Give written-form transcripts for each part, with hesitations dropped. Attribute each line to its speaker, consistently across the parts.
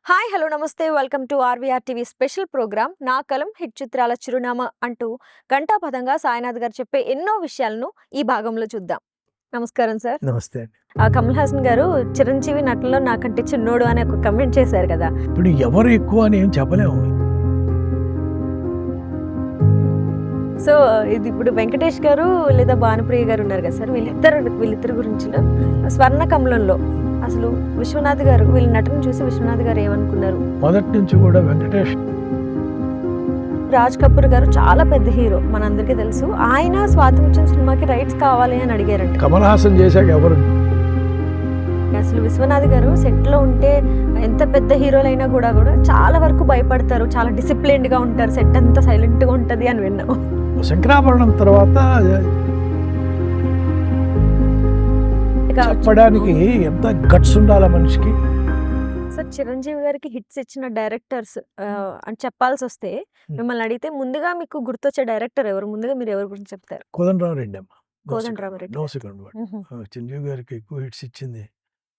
Speaker 1: Hi hello నమస్తే welcome to RVR TV special program నా కలం హిట్ చిత్రాల చిరునామా అంటూ ఘంటాపథంగా సాయినాథ్ గారు చెప్పే ఎన్నో విషయాలను ఈ భాగంలో చూద్దాం. నమస్కారం సార్.
Speaker 2: నమస్తే అండి.
Speaker 1: కమల్ హాసన్ గారు చిరంజీవి నటనలో నాకంటే చిన్నోడు అనే ఒక కమెంట్ చేశారు కదా.
Speaker 2: ఇప్పుడు ఎవరు ఎక్కువ అని ఏం చెప్పలేము.
Speaker 1: సో ఇది ఇప్పుడు వెంకటేష్ గారు లేదా భానుప్రియ గారు ఉన్నారు కదా సార్, వీళ్ళిద్దరి గురించి స్వర్ణ కమలంలో అసలు విశ్వనాథ్ గారు వీళ్ళ నటన చూసి విశ్వనాథ్ గారు ఏమనుకున్నారు?
Speaker 2: మొదటి నుంచి కూడా వెంకటేష్
Speaker 1: రాజ్ కపూర్ గారు చాలా పెద్ద హీరో, మనందరికీ తెలుసు. ఆయన స్వాతంత్ర్యం సినిమాకి రైట్స్ కావాలి అని అడిగారంట.
Speaker 2: కమల్ హాసన్ చేశాక ఎవరు
Speaker 1: అసలు విశ్వనాథ్ గారు సెట్ లో ఉంటే ఎంత పెద్ద హీరోలైనా కూడా చాలా వరకు భయపడతారు, చాలా డిసిప్లిన్డ్ గా ఉంటారు, సెట్ అంతా సైలెంట్ గా ఉంటది అని విన్నాము.
Speaker 2: శంకరాభరణం తర్వాత చెప్పడానికి ఎంత గట్స్ ఉండాల మనిషికి.
Speaker 1: సార్ చిరంజీవి గారికి హిట్స్ ఇచ్చిన డైరెక్టర్స్ అని చెప్పాల్సి వస్తే మిమ్మల్ని అడిగితే ముందుగా మీకు గుర్తొచ్చే డైరెక్టర్ ఎవరు? ముందుగా మీరు ఎవరి గురించి చెప్తారు?
Speaker 2: కోదండరామిరెడ్డి అమ్మ.
Speaker 1: Kodandaramireddy.
Speaker 2: No second word. Chiranjeevi గారికి ఎక్కువ హిట్స్ ఇచ్చింది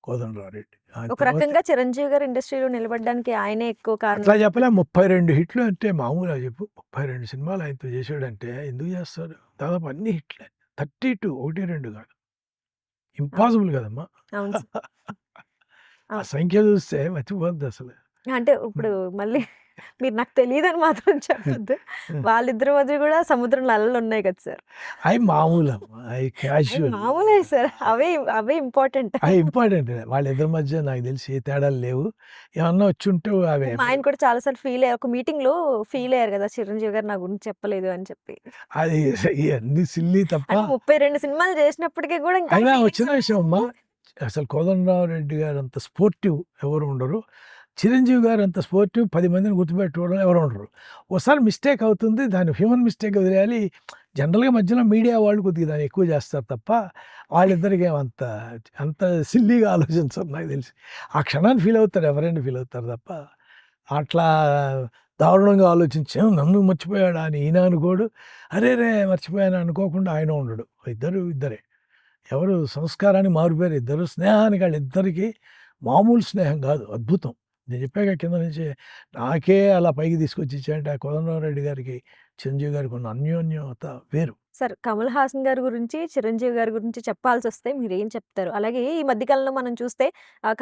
Speaker 2: కోదండరామిరెడ్డి.
Speaker 1: ఒక రకంగా చిరంజీవి గారు ఇండస్ట్రీలో నిలబడడానికి ఆయనే ఎక్కువ కారణం.
Speaker 2: అట్లా చెప్పలే. 32 హిట్లు అంటే మామూలుగా చెప్పు. 32 సినిమాలు ఆయనతో చేశాడంటే ఎందుకు చేస్తారు? దాదాపు అన్ని హిట్లే. 32 ఒకటి రెండు కాదు. ఇంపాసిబుల్ కదమ్మా. ఆ సంఖ్య చూస్తే మర్చిపోద్ది అసలు.
Speaker 1: అంటే ఇప్పుడు మళ్ళీ మీరు నాకు తెలియదని మాత్రం చెప్పొద్దు. వాళ్ళిద్దరి మధ్య కూడా సముద్రంలో అలలు ఉన్నాయి కదా సార్.
Speaker 2: అవి మామూలమ్మా. అవి క్యాజువల్.
Speaker 1: మామూలే సార్. అవే ఇంపార్టెంట్.
Speaker 2: అవి ఇంపార్టెంట్. వాళ్ళిద్దరి మధ్య నాకు తెలిసి ఏ తేడాలు లేవు. ఏమన్నా వచ్చి ఉంటే అవే.
Speaker 1: ఆయన కూడా చాలాసార్లు ఫీల్ అయ్యారు, ఒక మీటింగ్ లో ఫీల్ అయ్యారు కదా చిరంజీవి గారు నా గురించి చెప్పలేదు అని చెప్పి.
Speaker 2: అది అన్ని సిల్లీ తప్ప.
Speaker 1: 32 సినిమాలు చేసినప్పటికీ కూడా
Speaker 2: అయినా వచ్చిన విషయం అమ్మా, అసలు కోదండరామిరెడ్డి గారు అంత స్పోర్టివ్ ఎవరు ఉండరు. చిరంజీవి గారు అంత స్పోర్టివ్ 10 మందిని గుర్తుపెట్టుకోవడం ఎవరు ఉండరు. ఒకసారి మిస్టేక్ అవుతుంది, దాన్ని హ్యూమన్ మిస్టేక్ వదిలేయాలి. జనరల్గా మధ్యలో మీడియా వాళ్ళు కొద్దిగా దాన్ని ఎక్కువ చేస్తారు తప్ప వాళ్ళిద్దరికి అంత సిల్లీగా ఆలోచించరు నాకు తెలిసి. ఆ క్షణాన్ని ఫీల్ అవుతారు, ఎవరైనా ఫీల్ అవుతారు తప్ప అట్లా దారుణంగా ఆలోచించాం నన్ను మర్చిపోయాడా అని ఈయన అనుకోడు, అరే రే మర్చిపోయాను అనుకోకుండా ఆయన ఉండడు. ఇద్దరే ఎవరు సంస్కారాన్ని మారిపోయారు ఇద్దరు. స్నేహానికి వాళ్ళిద్దరికీ మామూలు స్నేహం కాదు, అద్భుతం. నేను చెప్పాక కింద నుంచి నాకే అలా పైకి తీసుకొచ్చి ఇచ్చాయంటే ఆ కోదండరామిరెడ్డి గారికి చిరంజీవి గారికి ఉన్న అన్యోన్యత వేరు.
Speaker 1: సార్ కమల్ హాసన్ గారి గురించి చిరంజీవి గారి గురించి చెప్పాల్సి వస్తే మీరు ఏం చెప్తారు? అలాగే ఈ మధ్యకాలంలో మనం చూస్తే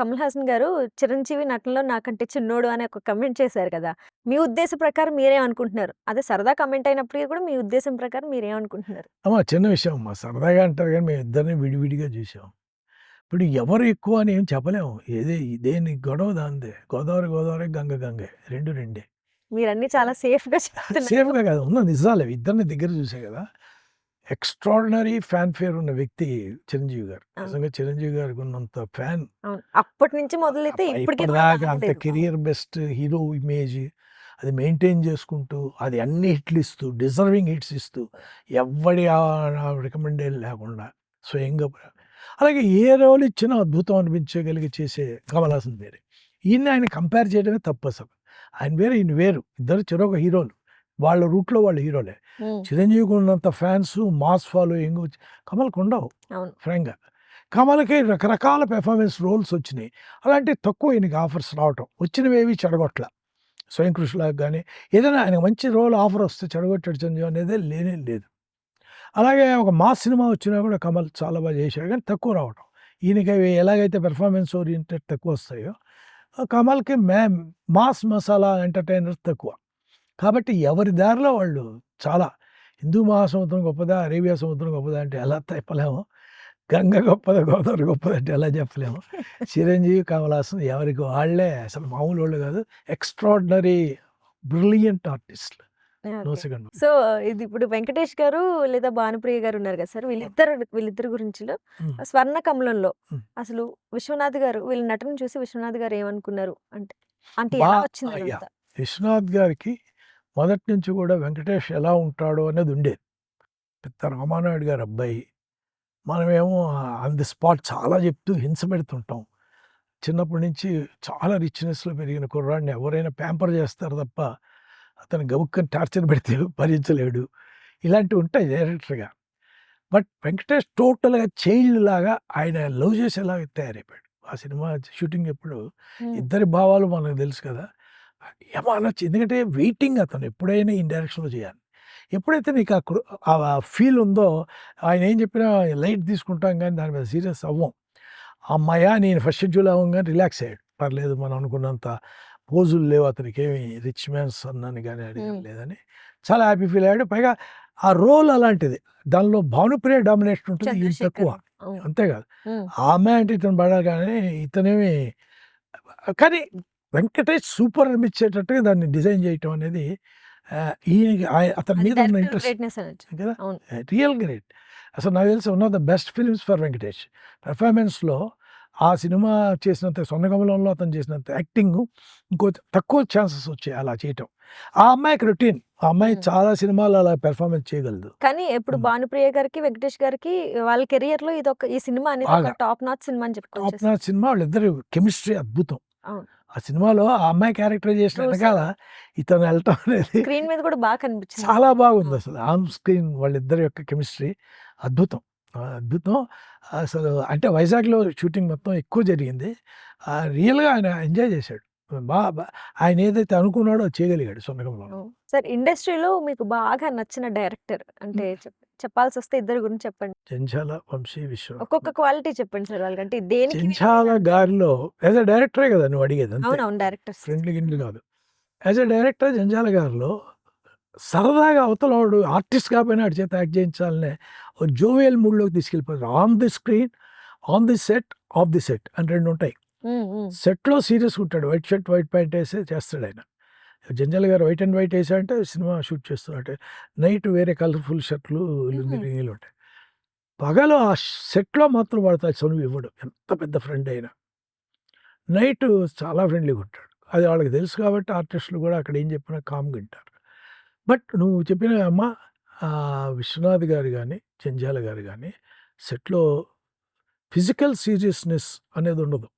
Speaker 1: కమల్ హాసన్ గారు చిరంజీవి నటనలో నాకంటే చిన్నోడు అనే ఒక కమెంట్ చేశారు కదా. మీ ఉద్దేశం ప్రకారం మీరేమనుకుంటున్నారు? అదే సరదా కమెంట్ అయినప్పటికీ కూడా మీ ఉద్దేశం ప్రకారం మీరేమనుకుంటున్నారు?
Speaker 2: అమ్మా చిన్న విషయం అమ్మా, సరదాగా అంటారు కానీ మేము ఇద్దరిని విడివిడిగా చూసాం. ఇప్పుడు ఎవరు ఎక్కువ అని ఏం చెప్పలేము. దేని గొడవ దాందే. గోదావరి గంగ గంగే, రెండు రెండే.
Speaker 1: మీరన్నీ చాలా సేఫ్గా చెప్తున్నారు.
Speaker 2: సేఫ్గా కాదు, ఉన్న నిజాలే. ఇద్దరిని దగ్గర చూసే కదా. ఎక్స్ట్రాడినరీ ఫ్యాన్ ఫేర్ ఉన్న వ్యక్తి చిరంజీవి గారు. నిజంగా చిరంజీవి గారికి ఉన్నంత ఫ్యాన్
Speaker 1: అప్పటి నుంచి మొదలైతే
Speaker 2: ఇప్పటిదాకా అంత కెరియర్ బెస్ట్ హీరో ఇమేజ్ అది మెయింటైన్ చేసుకుంటూ, అది అన్ని హిట్లు ఇస్తూ, డిజర్వింగ్ హిట్స్ ఇస్తూ, ఎవడి రికమెండేషన్ లేకుండా స్వయంగా. అలాగే ఏ రోల్ ఇచ్చినా అద్భుతం అనిపించగలిగి చేసే కమల్ హాసన్ వేరే. ఆయన కంపేర్ చేయడమే తప్పు అసలు. ఆయన వేరే, ఈయన వేరు. ఇద్దరు చెరొక హీరోలు, వాళ్ళ రూట్లో వాళ్ళు హీరోలే. చిరంజీవికి ఉన్నంత ఫ్యాన్స్, మాస్ ఫాలోయింగ్ కమల్కి ఉండవు. ఫ్రాంక్గా కమల్కి రకరకాల పెర్ఫార్మెన్స్ రోల్స్ వచ్చినాయి. అలాంటి తక్కువ ఈయనకి ఆఫర్స్ రావటం, వచ్చినవేవి చెడగొట్ల. స్వయం కృషిలాగా కానీ ఏదైనా ఆయనకు మంచి రోల్ ఆఫర్ వస్తే చెడగొట్టాడు చిరంజీవి అనేది లేనే లేదు. అలాగే ఒక మాస్ సినిమా వచ్చినా కూడా కమల్ చాలా బాగా చేశాడు కానీ తక్కువ రావటం. ఈయనకి అవి ఎలాగైతే పెర్ఫార్మెన్స్ ఓరియంటెడ్ తక్కువ వస్తాయో కమల్కి మాస్ మసాలా ఎంటర్టైనర్స్ తక్కువ. కాబట్టి ఎవరి దారిలో వాళ్ళు చాలా. హిందూ మహాసముద్రం గొప్పదా, అరేబియా సముద్రం గొప్పదా అంటే ఎలా చెప్పలేము. గంగ గొప్పదా, గోదావరి గొప్పదా అంటే ఎలా చెప్పలేము. చిరంజీవి, కమల్ హాసన్ ఎవరికి వాళ్ళే అసలు మామూలు వాళ్ళు కాదు. ఎక్స్ట్రాడినరీ బ్రిలియంట్ ఆర్టిస్టులు.
Speaker 1: సో ఇది ఇప్పుడు వెంకటేష్ గారు లేదా భానుప్రియ గారు ఉన్నారు కదా సార్, వీళ్ళిద్దరి గురించి స్వర్ణ కమలంలో అసలు విశ్వనాథ్ గారు వీళ్ళ నటన చూసి విశ్వనాథ్ గారు ఏమనుకున్నారు అంటే అంటే ఎలా వచ్చింది?
Speaker 2: విశ్వనాథ్ గారికి మొదటి నుంచి కూడా వెంకటేష్ ఎలా ఉంటాడో అనేది ఉండేది. పెద్ద రామానాయుడు గారు అబ్బాయి. మనమేమో ఆన్ ది స్పాట్ చాలా చెప్తూ హింస పెడుతుంటాం. చిన్నప్పటి నుంచి చాలా రిచ్నెస్లో పెరిగిన కుర్రాడిని ఎవరైనా ప్యాంపర్ చేస్తారు తప్ప అతను గబుక్కని టార్చర్ పెడితే భరించలేడు. ఇలాంటివి ఉంటాయి డైరెక్టర్గా. బట్ వెంకటేష్ టోటల్గా చైల్డ్ లాగా ఆయన లవ్ చేసేలాగా తయారైపోయాడు. ఆ సినిమా షూటింగ్ ఎప్పుడు
Speaker 1: హ్మ్.
Speaker 2: ఇద్దరి భావాలు మనకు తెలుసు కదా! ఏమో అనొచ్చు. ఎందుకంటే వెయిటింగ్ అతను ఎప్పుడైనా ఈయన డైరెక్షన్‌లో చేయాలి. ఎప్పుడైతే నీకు ఆ ఫీల్ ఉందో ఆయన ఏం చెప్పినా లైట్ తీసుకుంటాం గానీ దాని మీద సీరియస్ అవ్వం. హమ్మయ్య! నేను ఫస్ట్ షెడ్యూల్ అవ్వంగానే రిలాక్స్ అయ్యాడు. పర్లేదు మనం అనుకున్నంత పోజులు లేవు అతనికేమి రిచ్ మ్యాన్ సన్ అని గాని అది గాని
Speaker 1: హ్మ్.
Speaker 2: లేదని చాలా హ్యాపీ ఫీల్ అయ్యాడు. పైగా ఆ రోల్ అలాంటిది. దానిలో భానుప్రియ డామినేషన్ ఉంటుంది. ఈయన తక్కువ.
Speaker 1: చంద్రశేఖర్. అవును.
Speaker 2: అంతే కాదు.
Speaker 1: హ్మ్.
Speaker 2: ఆ అమ్మాయి అంటే ఇతను పడాలి కానీ ఇతనేమి కానీ వెంకటేష్ సూపర్ అనిపించేటట్టుగా దాన్ని డిజైన్ చేయటం అనేది ఈయనకి అతని
Speaker 1: అది
Speaker 2: మీద ఉన్న
Speaker 1: డైరెక్టర్
Speaker 2: ఇంట్రెస్ట్
Speaker 1: గ్రేట్‌నెస్ అనొచ్చు.
Speaker 2: కదా!
Speaker 1: అవును.
Speaker 2: Real great. అసలు నాకు తెలిసి one of the best films for Venkatesh. పెర్ఫార్మెన్స్‌లో ఆ సినిమా చేసినంత 'సొందగమలంలో' అతను చేసినంత యాక్టింగు ఇంకో తక్కువ ఛాన్సెస్ వచ్చాయి అలా చేయటం. ఆ అమ్మాయికి రొటీన్. ఆ అమ్మాయి
Speaker 1: హ్మ్.
Speaker 2: చాలా సినిమాల్లో అలా పెర్ఫార్మెన్స్ చేయగలదు.
Speaker 1: కానీ ఇప్పుడు
Speaker 2: హ్మ్.
Speaker 1: భానుప్రియ గారికి, వెంకటేష్ గారికి వాళ్ళ కెరియర్‌లో ఈ సినిమా అనేది ఒక
Speaker 2: బాగా.
Speaker 1: టాప్ నాచ్ సినిమా అని
Speaker 2: టాప్
Speaker 1: చెప్పుకోవచ్చు.
Speaker 2: నాచ్ సినిమా వాళ్ళిద్దరి కెమిస్ట్రీ అద్భుతం.
Speaker 1: అవును.
Speaker 2: ఆ సినిమాలో ఆ అమ్మాయి క్యారెక్టరైజేషన్
Speaker 1: ట్రూ
Speaker 2: ఎనకాల
Speaker 1: సార్.
Speaker 2: ఇతను ఎళ్ళటం అనేది
Speaker 1: స్క్రీన్ మీద కూడా బా కనిపించింది.
Speaker 2: చాలా
Speaker 1: అవును.
Speaker 2: బాగుందసలు. ఆన్ స్క్రీన్ వాళ్ళిద్దరి యొక్క కెమిస్ట్రీ అద్భుతం. అద్భుతం. అసలు అంటే వైజాగ్‌లో షూటింగ్ మొత్తం ఎక్కువ జరిగింది. రియల్‌గా ఆయన ఎంజాయ్ చేశాడు. బా బా ఆయన ఏదైతే అనుకున్నాడో అది చేయగలిగాడు 'సొందగమలంలో'.
Speaker 1: అవును. సార్ ఇండస్ట్రీలో మీకు బాగా నచ్చిన డైరెక్టర్ అంటే
Speaker 2: హ్మ్.
Speaker 1: చెప్పాల్సొస్తే ఇద్దరి గురించి చెప్పండి.
Speaker 2: చెంచాల, వంశీ,
Speaker 1: ఒక్కొక్క
Speaker 2: విశ్వనాథ్.
Speaker 1: క్వాలిటీ చెప్పండి సార్ వాళ్ళకి. అంటే దేనికి
Speaker 2: చెంచాల
Speaker 1: వీళ్ళని అంటారు?
Speaker 2: గారిలో యాస్ ఎ డైరెక్టరే కదా నువ్వు అడిగేది అంతే.
Speaker 1: అవునవును. డైరెక్టర్స్.
Speaker 2: ఫ్రెండ్లీ గిన్లీ కాదు. యాస్ ఎ డైరెక్టర్ జంజాల గారిలో సరదాగా అవతలోడు ఆర్టిస్ట్ కాకపోయినా ఆడి చేత యాక్ట్ చేయించాలనే ఓ జోవియల్ మూడ్‌లోకి తీసుకెళ్ళిపోతారు. On the screen, on the set, off the set అని 2 ఉంటాయి.
Speaker 1: హ్మ్. హ్మ్.
Speaker 2: సెట్‌లో సీరియస్‌గా ఉంటాడు. వైట్ షర్ట్, వైట్ ప్యాంట్ ఏసి చేస్తాడాయన. Jandhyala garu white and white ఏసారంటే సినిమా షూట్ చేస్తున్నట్టే. నైట్ వేరే కలర్‌ఫుల్ షర్ట్‌లు, లుంగీ
Speaker 1: హుహు.
Speaker 2: లుంగీలు ఉంటాయి. పగలు ఆ సెట్‌లో మాత్రం వాడితో చనువు ఇవ్వడు. ఎంత పెద్ద ఫ్రెండ్ అయినా. నైటు చాలా ఫ్రెండ్లీగా ఉంటాడు. అది వాళ్ళకి తెలుసు కాబట్టి ఆర్టిస్టులు కూడా అక్కడ ఏం చెప్పినా కామ్‌గా వింటారు. బట్ నువ్వు చెప్పిన అమ్మ విశ్వనాథ్ గారు గాని, జంధ్యాల గారు గాని సెట్‌లో ఫిజికల్ సీరియస్‌నెస్ అనేది ఉండదు.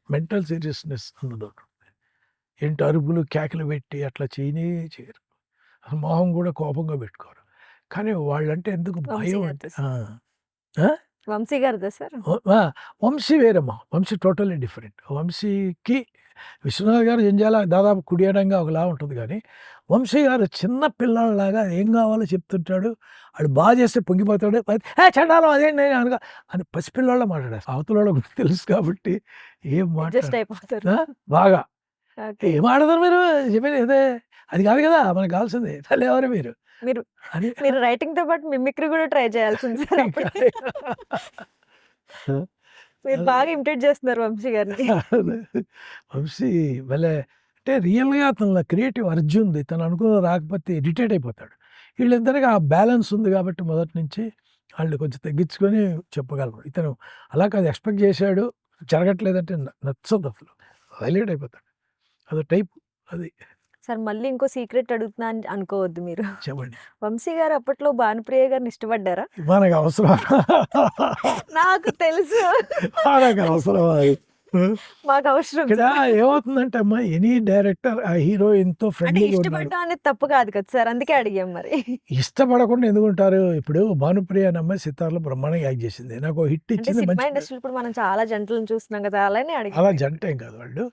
Speaker 2: మెంటల్ సీరియస్‌నెస్ అన్నదొకటి. ఏంటి అరుపులు, కేకలు పెట్టి అట్లా చేయనే చేయరు. అసలు మొహం కూడా కోపంగా పెట్టుకోరు. కానీ వాళ్ళంటే ఎందుకు
Speaker 1: వంశీ
Speaker 2: భయం అంటే
Speaker 1: గారిదా సార్?
Speaker 2: ఆ!
Speaker 1: వంశీ గారిదా సార్?
Speaker 2: ఆ! వంశీ వేరమ్మా. Vamsi totally different. వంశీకి విశ్వనాథ్ గారు జంధ్యాల దాదాపు కుడి ఎడంగా ఒకలా ఉంటుంది గానీ, వంశీ గారు చిన్న పిల్లాడిలాగా ఏం కావాలో చెప్తుంటాడు. ఆడు చేస్తే పొంగిపోతాడు. "ఏ చండాలం అదేంటి" అనగా అని పసిపిల్లోళ్ళలా మాట్లాడేస్తాడు. అవతలోళ్ళకి కూడా తెలుసు కాబట్టి ఏం
Speaker 1: అడ్జస్ట్
Speaker 2: మాట్లాడరు.
Speaker 1: అయిపోతారు.
Speaker 2: ఆ! బాగా.
Speaker 1: ఓకే.
Speaker 2: "ఏం ఆడతారు మీరు? చెప్పేది ఇదే. అది కాదు కదా! మనకు కావాల్సింది. భలేవారు మీరు"
Speaker 1: మీరు
Speaker 2: అని
Speaker 1: మీరు రైటింగ్‌తో పాటు మిమిక్రీ కూడా ట్రై చేయాల్సింది సార్
Speaker 2: ఇంకా
Speaker 1: అప్పుడే. మీరు బాగా ఇమిటేట్ చేస్తున్నారు వంశీ గారిని.
Speaker 2: అదే. వంశీ భలే అంటే రియల్‌గా అతనిలో క్రియేటివ్ అర్జ్ ఉంది. తను అనుకున్నది రాకపోతే ఇరిటేట్ అయిపోతాడు. వీళ్ళిద్దరికి ఆ బ్యాలెన్స్ ఉంది కాబట్టి మొదటి నుంచి ఆళ్ళు కొంచెం తగ్గించుకొని చెప్పగలరు. ఇతను అలా కాదు ఎక్స్‌పెక్ట్ చేశాడు. జరగట్లేదంటే నచ్చదసలు. హైలైట్ అయిపోతాడు. అదో టైపు అది.
Speaker 1: సార్ మళ్ళీ ఇంకో సీక్రెట్ అడుగుతున్నా అని అనుకోవద్దు మీరు.
Speaker 2: చెప్పండి.
Speaker 1: వంశీ గారు అప్పట్లో భానుప్రియ గారిని ఇష్టపడ్డారా?
Speaker 2: మనకు అవసరమా?
Speaker 1: నాకు తెలుసు.
Speaker 2: మనకు అవసరమా అది?
Speaker 1: మాకవసరం
Speaker 2: ఇక్కడ
Speaker 1: సార్.
Speaker 2: ఏమవుతుందంటే అమ్మా ఎనీ డైరెక్టర్ ఆ హీరోయిన్‌తో
Speaker 1: అంటే
Speaker 2: ఫ్రెండ్లీగా ఉన్నాడు.
Speaker 1: ఇష్టపడడం అనేది తప్పు కాదు కదా సార్. అందుకే అడిగాం మరి.
Speaker 2: ఇష్టపడకుండా ఎందుకుంటారు? ఇప్పుడు 'భానుప్రియ' అనే అమ్మాయి 'సితార్‌లో' బ్రహ్మాండంగా యాక్ట్ చేసింది. నాకో హిట్
Speaker 1: అంటే
Speaker 2: ఇచ్చింది
Speaker 1: సినిమా
Speaker 2: మంచి పేరు.
Speaker 1: ఇండస్ట్రీలో ఇప్పుడు మనం చాలా జంటలను చూస్తున్నాం కదా! అలానే
Speaker 2: అలా
Speaker 1: అడిగాను.
Speaker 2: జంటేం కాదు వాళ్ళు.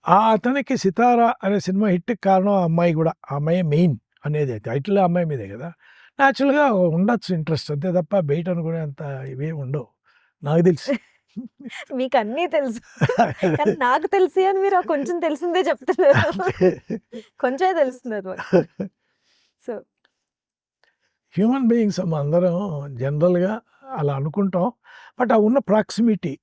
Speaker 2: అతనికి 'సితార' అనే సినిమా హిట్‌కి కారణం ఆ అమ్మాయి గూడా. ఆ అమ్మాయే మెయిన్ అనేది. టైటిల్ ఆ అమ్మాయి మీదే గదా! నేచురల్‌గా ఉండొచ్చు ఇంట్రెస్ట్ అంతే తప్ప బయట అనుకునేంత ఇవేమి ఉండవు. నాకు తెలిసి.
Speaker 1: మీకన్నీ తెలుసు. కానీ నాకు తెలిసి అని మీరు ఆ కొంచెం తెలిసిందే చెప్తున్నారు.
Speaker 2: అంతే.
Speaker 1: కొంచెమే తెలుస్తున్నది మాకు. సో
Speaker 2: హ్యూమన్ బీయింగ్స్ అందరం జనరల్‌గా అలా అనుకుంటాం. బట్ ఆ ఉన్న ప్రాక్సిమిటీ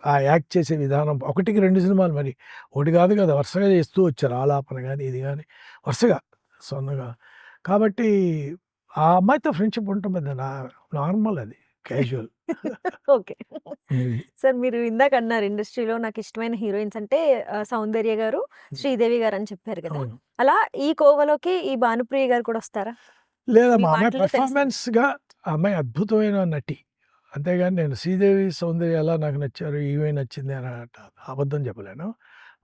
Speaker 2: ఆ యాక్ట్ చేసే విధానం ఒకటికి 2 సినిమాలు మరి. ఒకటి కాదు కదా! వరుసగా చేస్తూ వచ్చారు. 'ఆలాపన' గాని, ఇది గాని వరుసగా సొంతంగా. కాబట్టి ఆ అమ్మాయితో ఫ్రెండ్‌షిప్ ఉండటం పెద్ద నార్మల్ అది. క్యాజువల్.
Speaker 1: ఓకే.
Speaker 2: అది.
Speaker 1: సార్ మీరు ఇందాక అన్నారు ఇండస్ట్రీలో నాకిష్టమైన హీరోయిన్స్ అంటే 'సౌందర్య' గారు, 'శ్రీదేవి' గారు అని చెప్పారు కదా!
Speaker 2: అవును.
Speaker 1: అలా ఈ కోవలోకి ఈ 'భానుప్రియ' గారు కూడా వస్తారా? మీ
Speaker 2: లేదమ్మా. ఆ అమ్మాయి
Speaker 1: మాటల్లో తెలిసింది.
Speaker 2: పెర్ఫార్మన్స్‌గా ఆ అమ్మాయి అద్భుతమైన నటి. అంతేగాని నేను 'శ్రీదేవి', 'సౌందర్య' ఎలా నాకు నచ్చారు, ఈమె నచ్చింది అని అబద్ధం చెప్పలేను.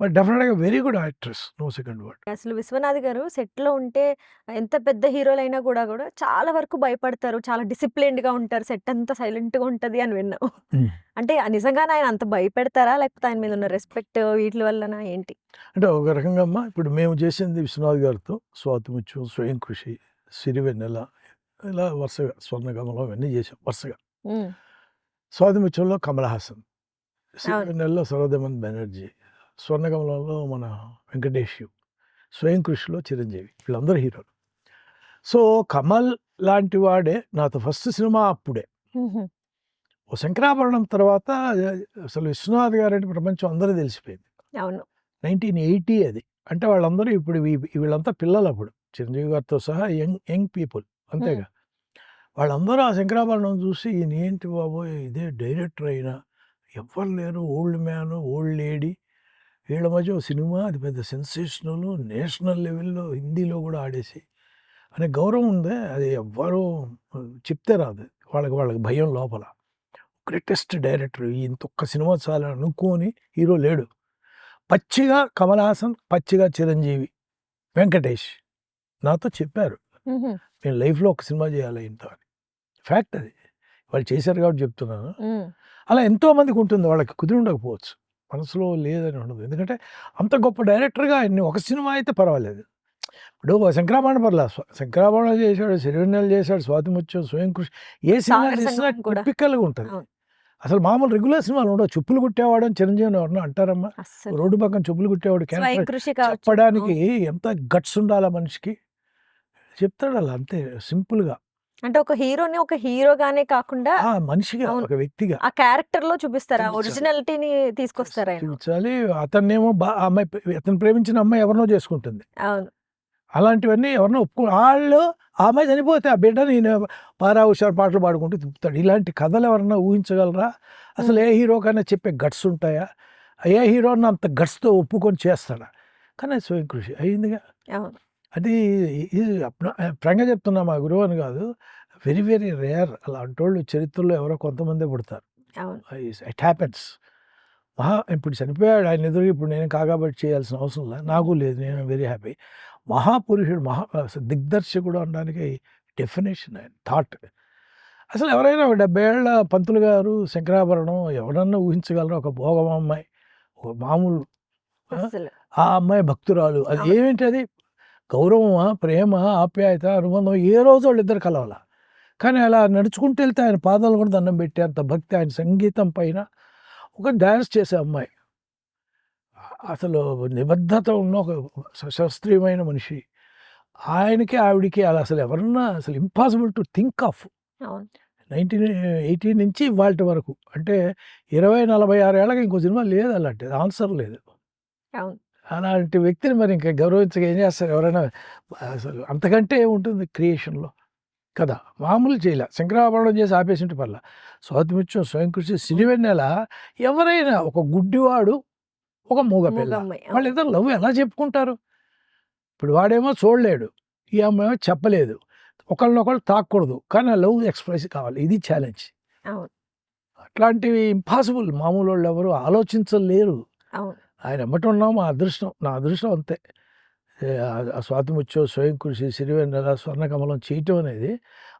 Speaker 2: బట్ డెఫినెట్‌గా very good actress. No second word.
Speaker 1: అసలు విశ్వనాథ్ గారు సెట్‌లో ఉంటే ఎంత పెద్ద హీరోలైనా గూడా చాలా వరకు భయపడతారు. చాలా డిసిప్లిన్డ్‌గా ఉంటారు. సెట్ అంతా సైలెంట్‌గా ఉంటది అని విన్నాం.
Speaker 2: హ్మ్.
Speaker 1: అంటే నిజంగానే ఆయన అంత భయపెడతారా? లేకపోతే ఆయన మీద ఉన్న రెస్పెక్ట్ వీట్లి వల్లనా ఏంటి?
Speaker 2: అంటే ఒక రకంగా అమ్మా ఇప్పుడు మేము చేసింది విశ్వనాథ్ గారితో 'స్వాతిముత్యం', 'స్వయం కృషి', 'సిరివెన్నెల' ఇలా వరుసగా 'స్వర్ణకమలం' ఇవన్నీ చేసాం వరుసగా.
Speaker 1: హ్మ్.
Speaker 2: 'స్వాతిముత్యంలో' కమల్ హాసన్,
Speaker 1: అవును.
Speaker 2: 'సిరివెన్నెలలో' సరోజమన్ బెనర్జీ, 'స్వర్ణకమలంలో' మన వెంకటేష్, 'స్వయం కృషిలో' చిరంజీవి వీళ్ళందరూ హీరోలు. సో, కమల్ లాంటి వాడే నాతో ఫస్ట్ సినిమా అప్పుడే.
Speaker 1: హుహు.
Speaker 2: ఓ 'శంకరాభరణం' తర్వాత అసలు విశ్వనాథ్ గారంటే ప్రపంచం అందరికి తెలిసిపోయింది.
Speaker 1: అవును.
Speaker 2: 1980 అది. అంటే వాళ్ళందరూ ఇప్పుడు వీళ్ళంతా పిల్లలప్పుడు. చిరంజీవి గారితో సహా యంగ్ పీపుల్
Speaker 1: హ్మ్.
Speaker 2: అంతేగా. వాళ్ళందరూ ఆ 'శంకరాభరణం' చూసి ఈయనేంటి బాబోయ్! ఇదే డైరెక్టర్ అయినా ఎవ్వరు లేరు. ఓల్డ్ మ్యాన్, ఓల్డ్ లేడీ వీళ్ళ మధ్య ఓ సినిమా అది పెద్ద సెన్సేషనల్ నేషనల్ లెవెల్‌లో హిందీలో కూడా ఆడేసి అనే గౌరవం ఉందే అది ఎవ్వరు చెప్తే రాదు. వాళ్ళకి భయం లోపల. గ్రేటెస్ట్ డైరెక్టర్ ఇంతొక్క సినిమా చాలు అనుకోని హీరో లేడు. పచ్చిగా కమల్ హాసన్, పచ్చిగా చిరంజీవి, వెంకటేష్ నాతో చెప్పారు.
Speaker 1: హుహు.
Speaker 2: నేను లైఫ్‌లో ఒక సినిమా చేయాలి ఈయనతో అని. ఫ్యాక్ట్ అది. వాళ్ళు చేశారు కాబట్టి చెప్తున్నాను.
Speaker 1: హ్మ్.
Speaker 2: అలా ఎంతోమందికి ఉంటుంది. వాళ్ళకి కుదిరి ఉండకపోవచ్చు. మనసులో లేదని ఉండదు. ఎందుకంటే అంత గొప్ప డైరెక్టర్‌గా ఆయన్ని ఒక సినిమా అయితే పర్వాలేదు. ఇప్పుడు 'శంకరాభరణం' పర్లా. 'శంకరాభరణం' చేశాడు, 'సిరివెన్నెల' చేశాడు, 'స్వాతిముత్యం', 'స్వయం కృషి' ఏ సినిమా
Speaker 1: 'సాగర
Speaker 2: తీసినా
Speaker 1: సంగమం' కూడా.
Speaker 2: టిపికల్‌గా ఉంటది.
Speaker 1: అవును.
Speaker 2: అసలు మామూలు రెగ్యులర్ సినిమాలు ఉండవు. చెప్పులు కుట్టేవాడు అని చిరంజీవిని ఎవరన్నా అంటారమ్మా?
Speaker 1: అస్సలు.
Speaker 2: రోడ్డు పక్కన చెప్పులు కుట్టేవాడు
Speaker 1: 'స్వయం
Speaker 2: క్యారెక్టర్
Speaker 1: కృషి' కావచ్చు.
Speaker 2: చెప్పడానికి
Speaker 1: అవును.
Speaker 2: ఎంత గట్స్ ఉండాలా మనిషికి? చెప్తాడు అలా అంతే సింపుల్‌గా.
Speaker 1: అంటే ఒక హీరోని ఒక హీరోగానే కాకుండా
Speaker 2: మనిషిగా
Speaker 1: అవును.
Speaker 2: ఒక వ్యక్తిగా
Speaker 1: ఆ క్యారెక్టర్‌లో చూపిస్తారు. ఆ
Speaker 2: చూపించాలి.
Speaker 1: ఒరిజినాలిటీని తీసుకొస్తారాయన.
Speaker 2: చూపించాలి. అతన్నేమో ఆ అమ్మాయి అతను ప్రేమించిన అమ్మాయి ఎవరినో చేసుకుంటుంది.
Speaker 1: అవును.
Speaker 2: అలాంటివన్నీ ఎవరినో ఆళ్ళు ఆ అమ్మాయి చనిపోతే ఆ బిడ్డని ఈయన పారా హుషారు పాటలు పాడుకుంటూ తిప్పుతాడు. ఇలాంటి కథలు ఎవరన్నా ఊహించగలరా? అసలు
Speaker 1: హ్మ్.
Speaker 2: ఏ హీరోకైనా చెప్పే గట్స్ ఉంటాయా? ఏ హీరో అన్నా అంత గట్స్‌తో ఒప్పుకొని చేస్తాడా? కానీ అది స్వయం కృషి అయిందిగా.
Speaker 1: అవును.
Speaker 2: అది ఇది ఫ్రాంక్‌గా చెప్తున్నా మా గురువు అని కాదు. వెరీ వెరీ రేర్ అలాంటోళ్ళు చరిత్రలో ఎవరో కొంతమందే పుడతారు.
Speaker 1: అవును.
Speaker 2: It happens. ఇప్పుడు చనిపోయాడు ఆయన ఎదురుగా ఇప్పుడు నేను కాగాబట్టి చేయాల్సిన అవసరం లేదు. నాకు లేదు. నేను వెరీ హ్యాపీ. మహాపురుషుడు దిగ్దర్శకుడు అనడానికి డెఫినిషన్ ఆయన థాట్. అసలు ఎవరైనా ఒక 70 ఏళ్ల పంతులు గారు 'శంకరాభరణం' ఎవరన్నా ఊహించగలరా? ఒక భోగమమ్మాయి, ఒక మామూలు ఆ!
Speaker 1: అస్సలు.
Speaker 2: ఆ అమ్మాయి భక్తురాలు. అది
Speaker 1: అవును.
Speaker 2: ఏమిటది? గౌరవమా? ప్రేమ, ఆప్యాయత, అనుబంధం ఏ రోజు వాళ్ళిద్దరు కలవల. కానీ అలా నడుచుకుంటూ వెళ్తే ఆయన పాదాలు కూడా దండం పెట్టేంత భక్తి ఆయన సంగీతం పైన. ఒక డాన్స్ చేసే అమ్మాయి. అసలు నిబద్ధత ఉన్న ఒక శాస్త్రీయమైన మనిషి. ఆయనకి, ఆవిడకి అలా అసలు ఎవరన్నా అసలు ఇంపాసిబుల్ టు థింక్ ఆఫ్.
Speaker 1: అవును.
Speaker 2: 1980 నుంచి ఇవాల్టి వరకు. అంటే 20, 46 ఏళ్ళకి ఇంకో సినిమా లేదు అలాంటిది. ఆన్సర్ లేదు.
Speaker 1: అవును.
Speaker 2: అలాంటి వ్యక్తిని మరి ఇంకా గౌరవించక ఏం చేస్తారు ఎవరైనా? అసలు అంతకంటే ఏముంటుంది క్రియేషన్‌లో కదా! మామూలు చేయలే. 'శంకరాభరణం' చేసి ఆపేసుంటే పర్లా. 'స్వాతిముత్యం', 'స్వయం కృషి',
Speaker 1: హ్మ్.
Speaker 2: 'సిరివెన్నెల' ఎవరైనా ఒక గుడ్డివాడు, ఒక మూగ పిల్ల.
Speaker 1: మూగమ్మాయి. అవును.
Speaker 2: వాళ్ళిద్దరు లవ్ ఎలా చెప్పుకుంటారు? ఇప్పుడు వాడేమో చూడలేడు. ఈ అమ్మాయేమో చెప్పలేదు. ఒకళ్ళనొకళ్ళు తాకూడదు. కానీ ఆ లవ్ ఎక్స్‌ప్రెస్ కావాలి. ఇది ఛాలెంజ్.
Speaker 1: అవును.
Speaker 2: అట్లాంటివి ఇంపాసిబుల్. మామూలోళ్ళు ఎవరు ఆలోచించలేరు.
Speaker 1: అవును.
Speaker 2: ఆయన ఎమ్మట ఉన్నాం మా అదృష్టం. నా అదృష్టం అంతే. ఆ 'స్వాతిముత్యం', 'స్వయం కృషి', 'సిరివెన్నెల', 'స్వర్ణకమలం' చేయటం అనేది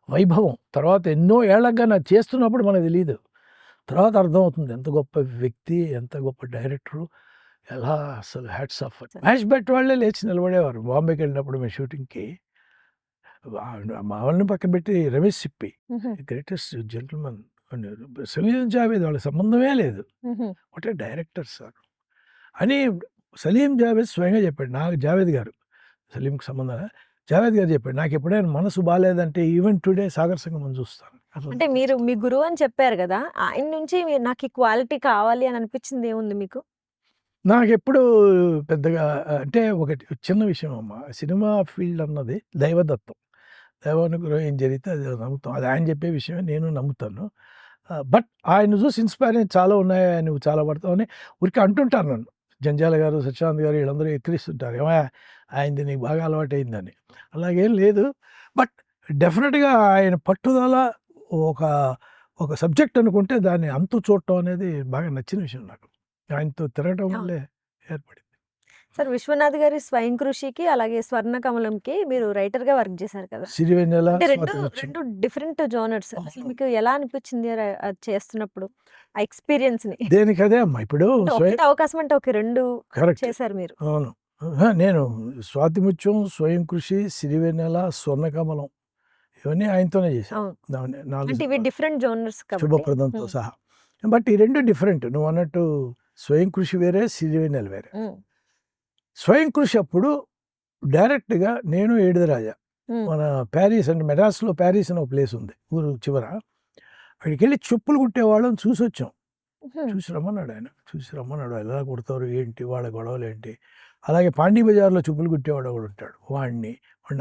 Speaker 2: వైభవం. తర్వాత ఎన్నో ఏళ్ళకి గాని అది చేస్తున్నప్పుడు మనకు తెలీదు. తర్వాత అర్థమవుతుంది. ఎంత గొప్ప వ్యక్తి, ఎంత గొప్ప డైరెక్టరు. ఎలా అసలు హ్యాట్స్ ఆఫ్. మహేష్ భట్ వాళ్ళే లేచి నిలబడేవారు. బాంబేకెళ్ళినప్పుడు మేము షూటింగ్‌కి. మా వాళ్ళని పక్కన పెట్టి రమేష్ సిప్పి
Speaker 1: హుహు.
Speaker 2: గ్రేటెస్ట్ జెంటిల్‌మన్ అన్నారు. సలీం జావేద్ వాళ్ళకి సంబంధమే లేదు.
Speaker 1: హుహు.
Speaker 2: వాట్ ఏ డైరెక్టర్ సార్ అని సలీం జావేద్ స్వయంగా చెప్పాడు. నాకు జావేద్ గారు. సలీంకి సంబంధం జావేద్ గారు చెప్పాడు. నాకెప్పుడైనా మనసు బాలేదంటే ఈవెన్ టుడే 'సాగర్ సంగమం' చూస్తాను. అసలు
Speaker 1: అంటే మీరు మీ గురువు అని చెప్పారు గదా! ఆయన నుంచి మీరు నాకు ఈ క్వాలిటీ కావాలి అని అనిపించింది ఏముంది మీకు?
Speaker 2: నాకెప్పుడు పెద్దగా అంటే ఒకటి చిన్న విషయం అమ్మ. సినిమా ఫీల్డ్ అన్నది దైవదత్తం. దైవానుగ్రహం ఏం జరిగితే అది నమ్ముతాం. అది ఆయన చెప్పే విషయమే నేను నమ్ముతాను. బట్ ఆయన్ని చూసి ఇన్‌స్పైర్ అయ్యి చాలా ఉన్నాయి. నువ్వు చాలా పడతావు అని ఊరికే అంటుంటారు నన్ను. జంజాల గారు, సత్యానంద్ గారు వీళ్ళందరూ ఎక్కిరిస్తుంటారు. ఏమయ్య ఆయనది నీకు బాగా అలవాటయిందని. అలాగేం లేదు. బట్ డెఫినిట్‌గా ఆయన పట్టుదల ఒక, ఒక సబ్జెక్ట్ అనుకుంటే దాన్ని అంతు చూడటం అనేది బాగా నచ్చిన విషయం నాకు. ఆయనతో తిరగటం
Speaker 1: అవును.
Speaker 2: వల్లే ఏర్పడింది.
Speaker 1: సార్ 'విశ్వనాథ్' గారి 'స్వయం కృషికి' అలాగే 'స్వర్ణకమలంకి' మీరు రైటర్‌గా వర్క్ చేశారు కదా!
Speaker 2: సిరివెన్నెల,
Speaker 1: అంటే
Speaker 2: స్వాతిముత్యం.
Speaker 1: 2 different genres. అసలు
Speaker 2: అవును.
Speaker 1: మీకు ఎలా అనిపించింది అది చేస్తున్నప్పుడు? ఆ ఎక్స్‌పీరియన్స్‌ని.
Speaker 2: దేనికదే అమ్మా. ఇప్పుడు
Speaker 1: అంటే ఒకటే అవకాశం అంటే ఓకే. 2
Speaker 2: కరెక్ట్.
Speaker 1: చేశారు మీరు.
Speaker 2: అవును. నేను 'స్వాతిముత్యం', 'స్వయం కృషి', 'సిరివెన్నెల', 'స్వర్ణకమలం' ఇవన్నీ ఆయనతోనే చేశాను.
Speaker 1: అవును.
Speaker 2: 4
Speaker 1: అంటే ఇవి
Speaker 2: సినిమాలు.
Speaker 1: డిఫరెంట్ జోనర్స్ కాబట్టి.
Speaker 2: 'శుభప్రదం'తో
Speaker 1: హ్మ్.
Speaker 2: సహా. బట్ ఈ 2 డిఫరెంట్. నువ్వన్నట్టు 'స్వయం కృషి' వేరే, 'సిరివెన్నెల' వేరే.
Speaker 1: హ్మ్.
Speaker 2: 'స్వయం కృషి' అప్పుడు డైరెక్ట్‌గా నేను, ఏడిదిరాజా
Speaker 1: హ్మ్.
Speaker 2: మన ప్యారిస్ అంటే మెడ్రాస్‌లో ప్యారిస్ అని ఒక ప్లేస్ ఉంది ఊరు చివర. అక్కడికెళ్ళి చెప్పులు కుట్టేవాళ్ళని చూసొచ్చాం.
Speaker 1: హ్మ్.
Speaker 2: చూసి రమ్మన్నాడు ఆయన. చూసి రమ్మన్నాడు. ఎలా కుడతారు? ఏంటి? వాళ్ళ గొడవలేంటి? అలాగే పాండీ బజార్‌లో చెప్పులు కుట్టేవాడు ఒకడుంటాడు. వాడిని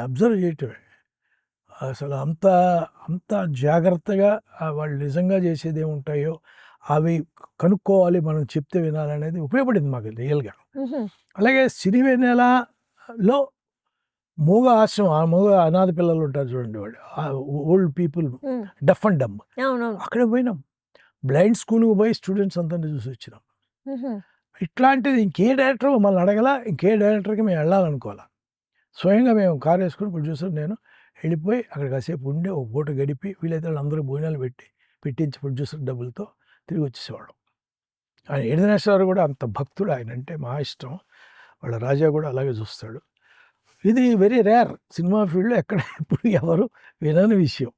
Speaker 2: అబ్జర్వ్ చేయటమే. అసలు అంత జాగ్రత్తగా వాళ్ళు నిజంగా చేసేదేముంటాయో అవి కనుక్కోవాలి. మనం చెప్తే వినాలనేది ఉపయోగపడింది మాకు రియల్‌గా.
Speaker 1: హుహు.
Speaker 2: అలాగే 'సిరివెన్నెల'లో మూగ ఆశ్రమం, ఆ మూగ అనాథ పిల్లలు ఉంటారు చూడండి వాళ్ళు. Old people
Speaker 1: hmm.
Speaker 2: Deaf and dumb.
Speaker 1: అవునవును.
Speaker 2: అక్కడికి పోయినాం. బ్లైండ్ స్కూల్‌కి పోయి స్టూడెంట్స్ అందరిని చూసొచ్చినాం.
Speaker 1: హుహు.
Speaker 2: ఇట్లాంటిది ఇంకే డైరెక్టర్ మమ్మల్ని అడగలా. ఇంకే డైరెక్టర్‌కి మేము వెళ్ళాలనుకోలా. స్వయంగా మేము కారేసుకొని ప్రొడ్యూసర్ నేను వెళ్ళిపోయి అక్కడ కాసేపు ఉండి ఒక పూట గడిపి వీలైతే వాళ్ళందరూ భోజనాలు పెట్టించి ప్రొడ్యూసర్ డబ్బులతో తిరిగి వచ్చేసేవాళ్ళం. ఆయన ఏడినాశ్వరరావు కూడా అంత భక్తుడు. ఆయనంటే మహా ఇష్టం. వాళ్ళ రాజా కూడా అలాగే చూస్తాడు. ఇది వెరీ రేర్. సినిమా ఫీల్డ్‌లో ఎక్కడ ఎప్పుడు ఎవరు వినని విషయం.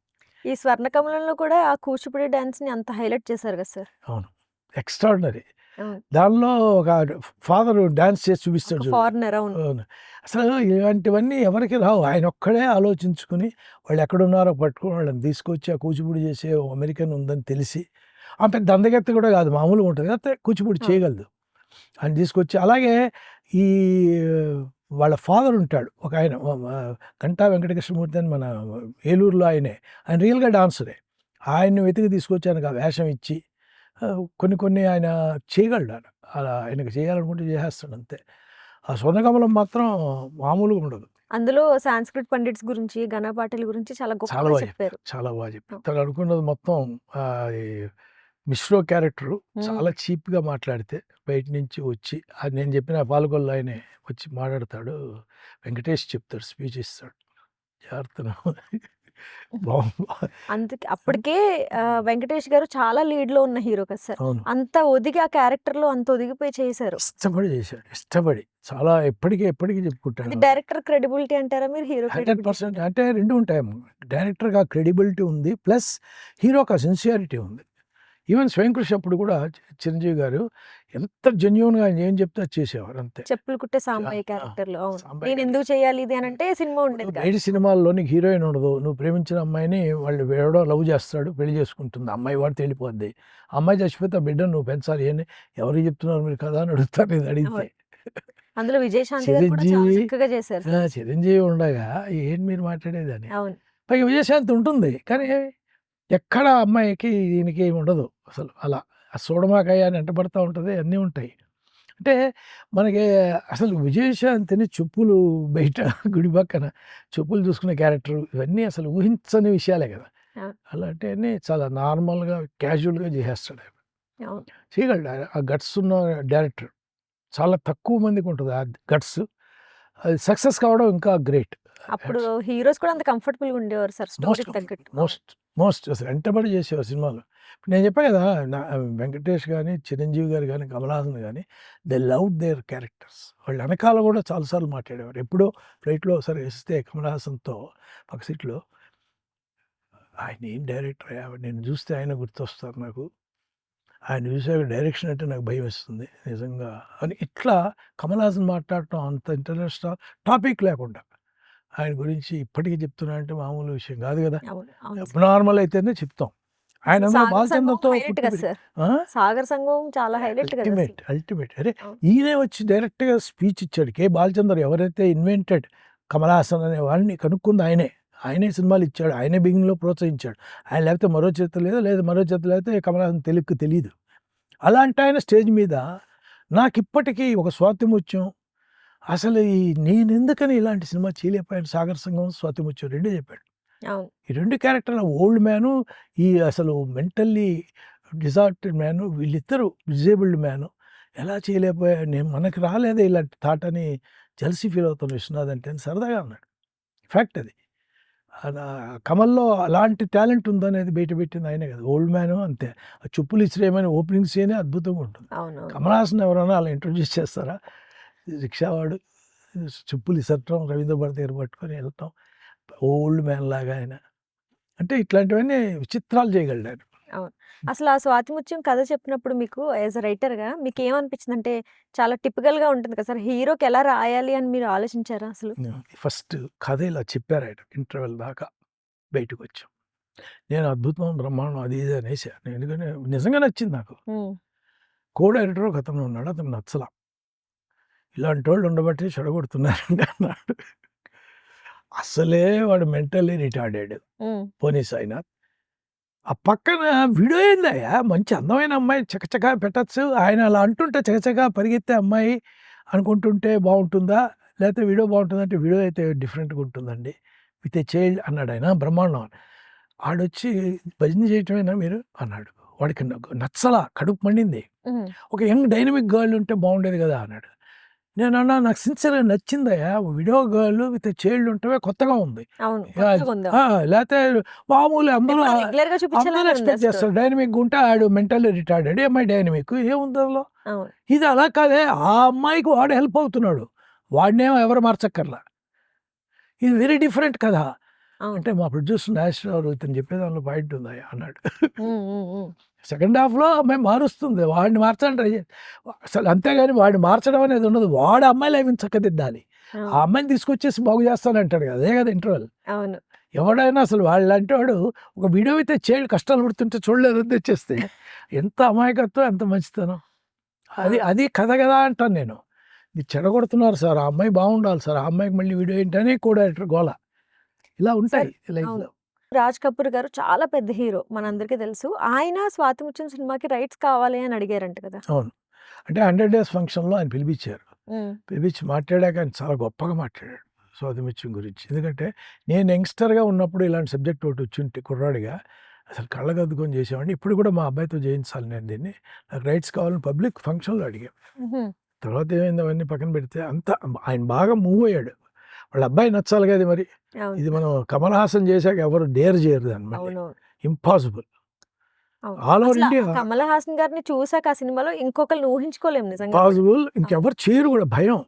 Speaker 1: ఈ 'స్వర్ణకమలంలో' కూడా ఆ కూచిపూడి డాన్స్‌ని అంత హైలైట్ చేశారు కదా సార్.
Speaker 2: అవును. ఎక్స్ట్రార్డినరీ.
Speaker 1: అవును.
Speaker 2: దానిలో ఒక ఫాదరు డాన్స్ చేసి చూపిస్తాడు
Speaker 1: ఒక
Speaker 2: చూడు.
Speaker 1: ఫారినర్. అవును.
Speaker 2: అవును. అసలు ఇలాంటివన్నీ ఎవరికీ రావు. ఆయనొక్కడే ఆలోచించుకొని వాళ్ళెక్కడున్నారో పట్టుకొని వాళ్ళని తీసుకొచ్చి ఆ కూచిపూడి చేసే ఓ అమెరికన్ ఉందని తెలిసి, ఆమె పెద్ద అందగత్తె కూడా కాదు. మామూలుగా ఉంటది. కాకపోతే కూచిపూడి
Speaker 1: అవును.
Speaker 2: చేయగలదు. ఆయన తీసుకొచ్చి అలాగే ఈ వాళ్ళ ఫాదర్ ఉంటాడు. ఒకాయన కంటా వెంకటకృష్ణమూర్తి అని మన ఏలూరులో ఆయనే. ఆయన రియల్‌గా డాన్సరే. ఆయన్ని వెతికి తీసుకొచ్చి ఆయనకు ఆ వేషం ఇచ్చి కొన్ని ఆయన చేయగలడు ఆయన. అలా ఆయనకు చేయాలనుకుంటే చేసేస్తాడు అంతే. ఆ 'స్వర్ణకమలం' మాత్రం మామూలుగా ఉండదు.
Speaker 1: అందులో సాంస్క్రిట్ పండిట్స్ గురించి, ఘనపాటల గురించి చాలా
Speaker 2: చాలా
Speaker 1: గొప్పగా
Speaker 2: బాగా చెప్పారు.
Speaker 1: చెప్పారు.
Speaker 2: చాలా బాగా చెప్పారు.
Speaker 1: అవును.
Speaker 2: తను అనుకున్నది మొత్తం ఈ మిశ్రో క్యారెక్టరు
Speaker 1: హ్మ్.
Speaker 2: చాలా చీప్‌గా మాట్లాడితే బయట నుంచి వచ్చి అది నేను చెప్పిన పాలకొల్లు ఆయనే వచ్చి మాట్లాడతాడు. వెంకటేష్ చెప్తాడు స్పీచ్ ఇస్తాడు. జాగ్రత్తగా
Speaker 1: అందుకే అప్పటికే 'వెంకటేష్' గారు చాలా లీడ్‌లో ఉన్న హీరో కదా సార్.
Speaker 2: అవును.
Speaker 1: అంత ఒదిగి ఆ క్యారెక్టర్‌లో అంత ఒదిగిపోయి చేశారు.
Speaker 2: ఇష్టపడి చేశాడు. ఇష్టపడి. చాలా ఎప్పటికి
Speaker 1: అది
Speaker 2: చెప్పుకుంటాను.
Speaker 1: డైరెక్టర్ క్రెడిబిలిటీ అంటారా మీరు? హీరో క్రెడిబిలిటీ
Speaker 2: 100%
Speaker 1: అంటారా?
Speaker 2: అంటే 2 ఉంటాయమ్మ. డైరెక్టర్‌గా క్రెడిబిలిటీ ఉంది. ప్లస్ హీరోకి ఆ సిన్సియారిటీ ఉంది. ఈవెన్ 'స్వయం కృషి' అప్పుడు కూడా చిరంజీవి గారు ఎంత జెన్యూన్‌గా ఆయన ఏం చెప్తే అది చేసేవారు అంతే.
Speaker 1: చెప్పులు కుట్టే
Speaker 2: ఆ!
Speaker 1: సాంబయ్య
Speaker 2: ఆ!
Speaker 1: క్యారెక్టర్‌లో. అవును.
Speaker 2: సాంబయ్య గారు.
Speaker 1: నేనెందుకు చేయాలి ఇది అనంటే సినిమా ఉండేది కాదు.
Speaker 2: బయట సినిమాల్లో నీకు హీరోయిన్ ఉండదు. నువ్వు ప్రేమించిన అమ్మాయిని వాళ్ళు ఎవడో లవ్ చేస్తాడు. పెళ్లి చేసుకుంటుంది. ఆ అమ్మాయి వాడితో వెళ్ళిపోద్ది. ఆ అమ్మాయి చచ్చిపోతే ఆ బిడ్డను నువ్వు పెంచాలి. ఎవరికి చెప్తున్నారు మీరు కదా అని అడుగుతారు ఇది అడిగితే.
Speaker 1: అవును. అందులో విజయశాంతి గారు కూడా చాలా
Speaker 2: చిరంజీవి
Speaker 1: చక్కగా చేశారు సార్.
Speaker 2: చిరంజీవి ఉండగా ఏంటి మీరు మాట్లాడేదని.
Speaker 1: అవును.
Speaker 2: పైగా విజయశాంతి ఉంటుంది. కానీ ఎక్కడ అమ్మాయికి దీనికి ఏమి ఉండదు. అసలు అలా. ఆ సూడమాకాయ అని ఎంటపడతా ఉంటది. అన్నీ ఉంటాయి. అంటే మనకి అసలు విజయశాంతిని చెప్పులు బయట గుడి పక్కన చెప్పులు చూసుకునే క్యారెక్టర్ ఇవన్నీ అసలు ఊహించని విషయాలే కదా!
Speaker 1: అవును.
Speaker 2: అలాంటివన్నీ చాలా నార్మల్‌గా, క్యాజువల్‌గా చేసేస్తాడు ఆయన.
Speaker 1: అవును.
Speaker 2: చేయగలడు. ఆ గట్స్ ఉన్న డైరెక్టర్. చాలా తక్కువ మందికుంటది ఆ గట్స్. అది సక్సెస్ కావడం ఇంకా గ్రేట్.
Speaker 1: అప్పుడు హీరోస్ కూడా అంత కంఫర్టబుల్‌గా ఉండేవారు సార్
Speaker 2: మోస్ట్
Speaker 1: స్టోరీకి
Speaker 2: కంఫర్టబుల్.
Speaker 1: తగ్గట్టు. అవును.
Speaker 2: మోస్ట్ అసలు వెంటబడి చేసేవారు సినిమాలు. ఇప్పుడు నేను చెప్పా కదా! వెంకటేష్ గాని, చిరంజీవి గారు గాని, కమల్ హాసన్ గాని దే లవ్డ్ దేర్ క్యారెక్టర్స్. వాళ్ళ వెనకాల కూడా చాలా సార్లు మాట్లాడేవారు. ఎప్పుడో ఫ్లైట్‌లో ఒకసారి వస్తే కమల్ హాసన్‌తో పక్క సీట్‌లో ఆయన ఏం డైరెక్టరయ్యా! నిన్ను చూస్తే ఆయన గుర్తొస్తారు నాకు. ఆయన చూసాక డైరెక్షన్ అంటే నాకు భయమేస్తుంది నిజంగా అని ఇట్లా కమల్ హాసన్ మాట్లాడటం అంత ఇంటర్నేషనల్ టాపిక్ లేకుండా. ఆయన గురించి ఇప్పటికి చెప్తున్నా అంటే మామూలు విషయం కాదు కదా!
Speaker 1: అవును. అవును సార్.
Speaker 2: అబ్నార్మల్ అయితేనే చెప్తాం. ఆయన
Speaker 1: అసలు
Speaker 2: అందులో
Speaker 1: 'సాగర సంగమం'
Speaker 2: బాలచంద్రతో
Speaker 1: హైలైట్
Speaker 2: పుట్టి
Speaker 1: కదా
Speaker 2: పెరిగి
Speaker 1: సార్.
Speaker 2: ఆ!
Speaker 1: 'సాగర సంగమం' చాలా హైలైట్ కదా అసలు.
Speaker 2: అల్టిమేట్. అరే!
Speaker 1: అవును.
Speaker 2: ఈయనే వచ్చి డైరెక్ట్‌గా స్పీచ్ ఇచ్చాడు. కె. బాలచందర్ ఎవరైతే ఇన్వెంటెడ్ కమల్ హాసన్ అనే వాడిని కనుక్కుంది ఆయనే. ఆయనే సినిమాలు ఇచ్చాడు. ఆయనే బిగినింగ్‌లో ప్రోత్సహించాడు. ఆయన లేకపోతే మరో చేతి లేదు. లేదా మరో చేతి లేకపోతే కమల్ హాసన్ తెలుగుకి తెలీదు. అలాంటి ఆయన స్టేజ్ మీద నాకిప్పటికీ ఒక స్వాతిముత్యం అసలు నేనెందుకని ఇలాంటి సినిమా చేయలేకపోయాను 'సాగర సంగమం', 'స్వాతిముత్యం' రెండే చెప్పాడు.
Speaker 1: అవును.
Speaker 2: ఈ 2 క్యారెక్టర్‌ల ఓల్డ్ మ్యాను, ఈ అసలు మెంటల్లీ డిజార్టెడ్ మ్యాను వీళ్ళిద్దరూ డిజేబుల్డ్ మ్యాను. ఎలా చేయలేకపోయా నేను, మనకి రాలేదే ఇలాంటి థాట్ అని జెలసీ ఫీల్ అవుతాను విశ్వనాథ్ అంటే అని సరదాగా అన్నాడు. ఫ్యాక్ట్ అది. అలా కమల్‌లో అలాంటి టాలెంట్ ఉందనేది బయటపెట్టింది ఆయనే కదా! ఓల్డ్ మ్యాను అంతే. ఆ చెప్పులు ఇసిరేయమని ఓపెనింగ్ సీనే అద్భుతంగా ఉంటుంది.
Speaker 1: అవునవును.
Speaker 2: కమల్ హాసన్ ఎవరైనా అలా ఇంట్రొడ్యూస్ చేస్తారా? రిక్షావాడు చెప్పులు ఇసరటం, రవీంద్ర భారతి దగ్గర పట్టుకొని వెళ్ళటం, ఓల్డ్ మ్యాన్ లాగా ఆయన. అంటే ఇట్లాంటివన్నీ విచిత్రాలు చేయగలడు ఆయన.
Speaker 1: అవును. అసలు ఆ 'స్వాతి ముత్యం' కథ చెప్పినప్పుడు మీకు యాస్ ఎ రైటర్‌గా మీకేమనిపించిందంటే చాలా టిపికల్‌గా ఉంటుంది కదా! సార్ హీరోకి ఎలా రాయాలి అని మీరు ఆలోచించారా అసలు?
Speaker 2: ఫస్ట్ కథ ఇలా చెప్పారాయన ఇంటర్వెల్ దాకా బయటకొచ్చాం. నేను అద్భుతం, బ్రహ్మాండం అది ఇది అనేసా. ఎందుకంటే నిజంగా నచ్చింది నాకు.
Speaker 1: హ్మ్.
Speaker 2: కో డైరెక్టర్ ఒకతను ఉన్నాడు. అతనికి నచ్చల. ఇలాంటోళ్ళు ఉండబట్టే చెడగొడుతున్నారండి అన్నాడు. అసలే వాడు మెంటల్లీ రిటార్డెడ్.
Speaker 1: హ్మ్.
Speaker 2: పోనీ సాయినాథ్. ఆ పక్కన వీడియో ఏందయ్యా! మంచి అందమైన అమ్మాయి చకచకా పెట్టొచ్చు. ఆయన అలా అంటుంటే చకచకా పరిగెత్తే అమ్మాయి అనుకుంటుంటే బావుంటుందా? లేతే వీడియో బావుంటుందంటే వీడియో అయితే డిఫరెంట్‌గా ఉంటుందండి. విత్ ఎ చైల్డ్ అన్నాడాయన. బ్రహ్మాండం. ఆడొచ్చి భజన చేయటమేనా మీరు? అన్నాడు. వాడికి నచ్చలా. కడుపు మండింది.
Speaker 1: హ్మ్.
Speaker 2: ఒక యంగ్ డైనమిక్ గర్ల్ ఉంటే బావుండేది గదా! అన్నాడు. నేనన్నా నాకు సిన్సియర్‌గా నచ్చిందయ్యా. వీడియో గర్ల్ విత్ చైల్డ్ ఉంటమే కొత్తగా ఉంది.
Speaker 1: అవును.
Speaker 2: యాహ్!
Speaker 1: కొత్తగుంది.
Speaker 2: లేతే మామూలు అందరూ
Speaker 1: ఎప్పుడు రెగ్యులర్‌గా
Speaker 2: అందరూ
Speaker 1: చూపించేలానే ఉంది ఆ
Speaker 2: ఎక్స్‌పెక్ట్
Speaker 1: స్టోరీ.
Speaker 2: చేస్తారు. డైనమిక్‌గా ఉంటే ఆడు మెంటల్లీ రిటార్డెడ్. ఈ అమ్మాయి డైనమిక్. ఏముంది అందులో?
Speaker 1: అవును.
Speaker 2: ఇది అలా కాదే. ఆ అమ్మాయికి వాడు హెల్ప్ అవుతున్నాడు. వాడినేమో ఎవరు మార్చక్కర్లా. ఇది వెరీ డిఫరెంట్ కదా!
Speaker 1: అవును.
Speaker 2: అంటే మా ప్రొడ్యూసర్ నాగేశ్వరరావు ఇతను చెప్పే దాంట్లో పాయింట్ ఉందయ్యా అన్నాడు.
Speaker 1: హ్మ్. హ్మ్. హ్మ్.
Speaker 2: సెకండ్ హాఫ్‌లో అమ్మాయి మారుస్తుంది. వాడిని మార్చడానికి ట్రై చే అసలు అంతేగాని వాడిని మార్చడం అనేది ఉండదు. వాడు అమ్మాయి లైఫ్‌ని చక్కదిద్దాలి. ఆ
Speaker 1: అవును.
Speaker 2: అమ్మాయిని తీసుకొచ్చేసి బాగు చేస్తానంటాడు కదా! అదే కదా ఇంటర్వల్.
Speaker 1: అవును.
Speaker 2: ఎవడైనా అసలు వాళ్ళంటి వాడు ఒక వీడియో అయితే చైల్డ్ కష్టాలు పడుతుంటే చూడలేదని తెచ్చేస్తే ఎంత అమాయకత్వం, ఎంత మంచితనం. అది
Speaker 1: అవును.
Speaker 2: అది కథ కదా అంటాను నేను. మీరు చెడగొడుతున్నారు సార్. ఆ అమ్మాయి బాగుండాలి సార్. ఆ అమ్మాయికి మళ్ళీ వీడియో ఏంటని కో డైరెక్టర్ గోల. ఇలా
Speaker 1: సార్
Speaker 2: ఉంటాయి
Speaker 1: అవును.
Speaker 2: లైఫ్‌లో.
Speaker 1: 'రాజ్ కపూర్' గారు చాలా పెద్ద హీరో మనందరికీ తెలుసు. ఆయన 'స్వాతి ముత్యం' సినిమాకి రైట్స్ కావాలి అని అడిగారంట కదా!
Speaker 2: అవును. అంటే 100 డేస్ ఫంక్షన్‌లో ఆయన పిలిపించారు.
Speaker 1: హ్మ్.
Speaker 2: పిలిపించి మాట్లాడాక ఆయన చాలా గొప్పగా మాట్లాడాడు. స్వాతిముత్యం గురించి. ఎందుకంటే నేను యంగ్‌స్టర్‌గా ఉన్నప్పుడు ఇలాంటి సబ్జెక్ట్ ఒకటి వచ్చుంటే కుర్రాడిగా అసలు కళ్ళకద్దుకొని చేసేవాడిని. ఇప్పుడు కూడా మా అబ్బాయితో చేయించాలి నేను దీన్ని. నాకు రైట్స్ కావాలని పబ్లిక్ ఫంక్షన్‌లో అడిగాం.
Speaker 1: హుహు.
Speaker 2: తర్వాత ఏమైంది అవన్నీ పక్కన పెడితే అంతా ఆయన బాగా మూవ్ అయ్యాడు. వాళ్ళ అబ్బాయి నచ్చాలి కదా మరి.
Speaker 1: అవును.
Speaker 2: ఇది మనం కమల్ హాసన్ చేశాక ఎవరు డేర్ చేయరు దాన్ని మళ్ళీ.
Speaker 1: అవునవును.
Speaker 2: ఇంపాసిబుల్.
Speaker 1: అవును.
Speaker 2: ఆల్ ఓవర్
Speaker 1: అసల
Speaker 2: ఇండియా
Speaker 1: ఆ 'కమల్ హాసన్' గారిని చూసాక ఆ సినిమాలో ఇంకొకళ్ళని ఊహించుకోలేము నిజంగా కూడా.
Speaker 2: ఇంపాసిబుల్.
Speaker 1: అవును.
Speaker 2: ఇంకెవరు చేయరు కూడా భయం.